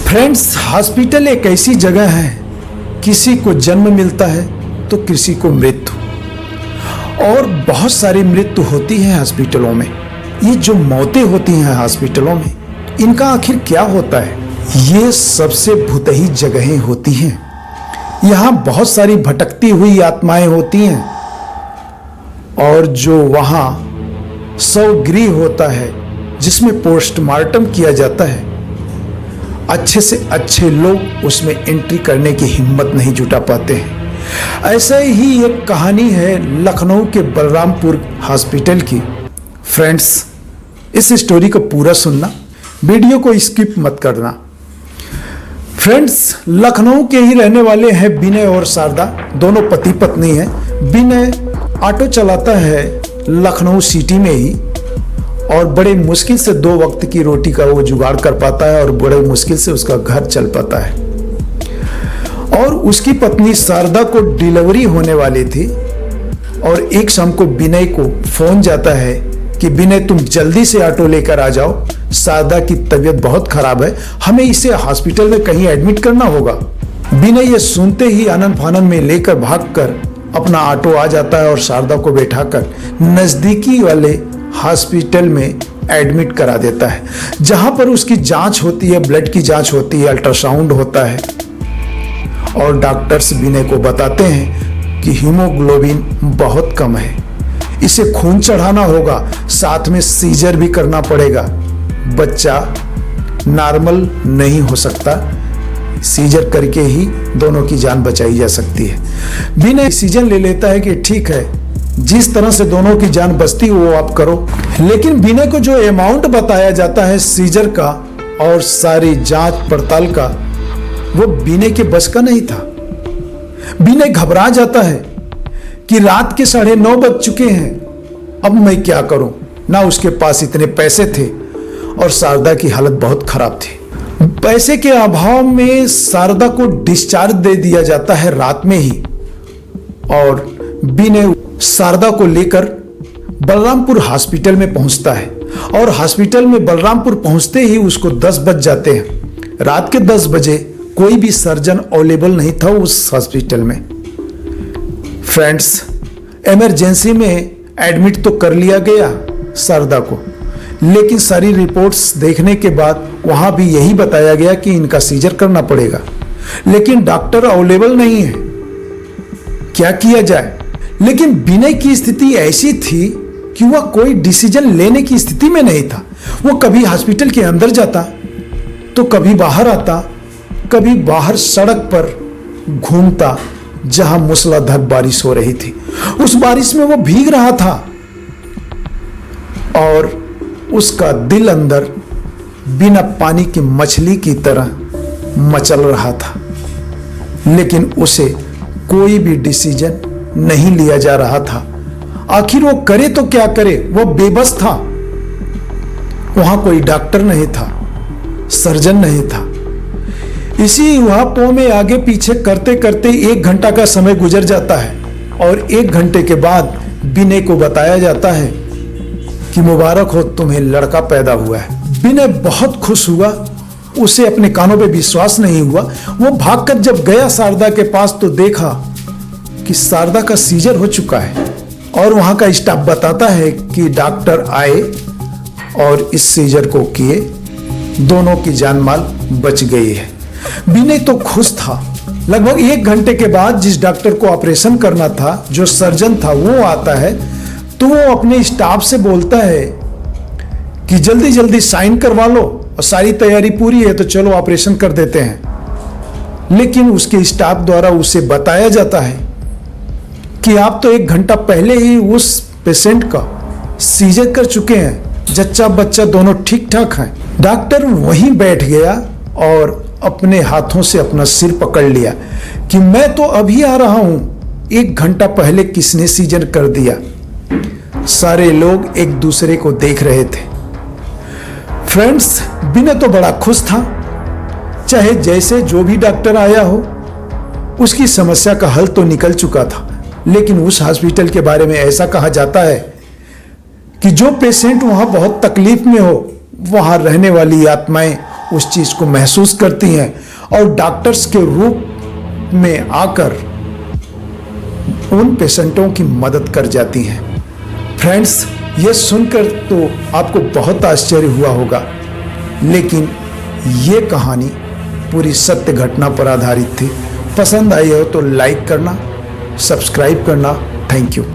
Friends, hospital एक ऐसी जगह है, किसी को जन्म मिलता है तो किसी को मृत्यु, और बहुत सारी मृत्यु होती है हॉस्पिटलों में। ये जो मौतें होती हैं हॉस्पिटलों में, इनका आखिर क्या होता है? ये सबसे भुतही जगहें होती हैं। यहाँ बहुत सारी भटकती हुई आत्माएं होती हैं, और जो वहाँ शवगृह होता है जिसमें पोस्टमार्टम किया जाता है, अच्छे से अच्छे लोग उसमें एंट्री करने की हिम्मत नहीं जुटा पाते हैं। ऐसा ही एक कहानी है लखनऊ के बलरामपुर हॉस्पिटल की। फ्रेंड्स, इस स्टोरी को पूरा सुनना, वीडियो को स्किप मत करना। फ्रेंड्स, लखनऊ के ही रहने वाले हैं विनय और शारदा, दोनों पति पत्नी हैं। विनय ऑटो चलाता है लखनऊ सिटी में ही, और बड़े मुश्किल से 2 वक्त की रोटी का वो जुगाड़ कर पाता है, और बड़े मुश्किल से उसका घर चल पाता है। और उसकी पत्नी शारदा को डिलीवरी होने वाली थी, और एक शाम को विनय को फोन जाता है कि विनय, तुम जल्दी से ऑटो लेकर आ जाओ, शारदा की तबीयत बहुत खराब है, हमें इसे हॉस्पिटल में कहीं एडमिट करना होगा। विनय ये सुनते ही आनन फानन में लेकर भागकर अपना ऑटो आ जाता है और शारदा को बैठाकर नजदीकी वाले हॉस्पिटल में एडमिट करा देता है, जहां पर उसकी जांच होती है, ब्लड की जांच होती है, अल्ट्रासाउंड होता है, और डॉक्टर्स विनय को बताते हैं कि हीमोग्लोबिन बहुत कम है, इसे खून चढ़ाना होगा, साथ में सीजर भी करना पड़ेगा। बच्चा नॉर्मल नहीं हो सकता, सीजर करके ही दोनों की जान बचाई जा सकती है। विनय डिसीजन ले लेता है कि ठीक है, जिस तरह से दोनों की जान बचती वो आप करो। लेकिन विनय को जो अमाउंट बताया जाता है सीजर का और सारी जांच पड़ताल का, वो विनय के बस का नहीं था। विनय घबरा जाता है कि रात के 9:30 बज चुके हैं, अब मैं क्या करूं? ना उसके पास इतने पैसे थे, और शारदा की हालत बहुत खराब थी। पैसे के अभाव में शारदा को डिस्चार्ज दे दिया जाता है रात में ही, और विनय शारदा को लेकर बलरामपुर हॉस्पिटल में पहुंचता है। और हॉस्पिटल में बलरामपुर पहुंचते ही उसको 10 बज जाते हैं। रात के 10 बजे कोई भी सर्जन अवेलेबल नहीं था उस हॉस्पिटल में। फ्रेंड्स, इमरजेंसी में एडमिट तो कर लिया गया शारदा को, लेकिन सारी रिपोर्ट्स देखने के बाद वहां भी यही बताया गया कि इनका सीजर करना पड़ेगा, लेकिन डॉक्टर अवेलेबल नहीं है। क्या किया जाए? लेकिन विनय की स्थिति ऐसी थी कि वह कोई डिसीजन लेने की स्थिति में नहीं था। वो कभी हॉस्पिटल के अंदर जाता तो कभी बाहर आता, कभी बाहर सड़क पर घूमता जहां मूसलाधार बारिश हो रही थी। उस बारिश में वो भीग रहा था, और उसका दिल अंदर बिना पानी की मछली की तरह मचल रहा था, लेकिन उसे कोई भी डिसीजन नहीं लिया जा रहा था। आखिर वो करे तो क्या करे? वो बेबस था। वहां कोई डॉक्टर नहीं था, सर्जन नहीं था। इसी वहां में आगे पीछे करते करते 1 घंटा का समय गुजर जाता है, और 1 घंटे के बाद विनय को बताया जाता है कि मुबारक हो, तुम्हें लड़का पैदा हुआ है। विनय बहुत खुश हुआ, उसे अपने कानों पे विश्वास नहीं हुआ। वो भागकर जब गया शारदा के पास तो देखा कि शारदा का सीजर हो चुका है, और वहां का स्टाफ बताता है कि डॉक्टर आए और इस सीजर को किए, दोनों की जान माल बच गई है। विनय तो खुश था। लगभग 1 घंटे के बाद जिस डॉक्टर को ऑपरेशन करना था, जो सर्जन था, वो आता है, तो वो अपने स्टाफ से बोलता है कि जल्दी जल्दी साइन करवा लो, और सारी तैयारी पूरी है तो चलो ऑपरेशन कर देते हैं। लेकिन उसके स्टाफ द्वारा उसे बताया जाता है कि आप तो 1 घंटा पहले ही उस पेशेंट का सीजर कर चुके हैं, जच्चा बच्चा दोनों ठीक ठाक हैं। डॉक्टर वहीं बैठ गया और अपने हाथों से अपना सिर पकड़ लिया कि मैं तो अभी आ रहा हूं, 1 घंटा पहले किसने सीजर कर दिया? सारे लोग एक दूसरे को देख रहे थे। फ्रेंड्स, विनय तो बड़ा खुश था। चाहे जैसे जो भी डॉक्टर आया हो, उसकी समस्या का हल तो निकल चुका था। लेकिन उस हॉस्पिटल के बारे में ऐसा कहा जाता है कि जो पेशेंट वहां बहुत तकलीफ में हो, वहां रहने वाली आत्माएं उस चीज को महसूस करती हैं और डॉक्टर्स के रूप में आकर उन पेशेंटों की मदद कर जाती हैं। फ्रेंड्स, ये सुनकर तो आपको बहुत आश्चर्य हुआ होगा, लेकिन ये कहानी पूरी सत्य घटना पर आधारित थी। पसंद आई हो तो लाइक करना, सब्सक्राइब करना। Thank you.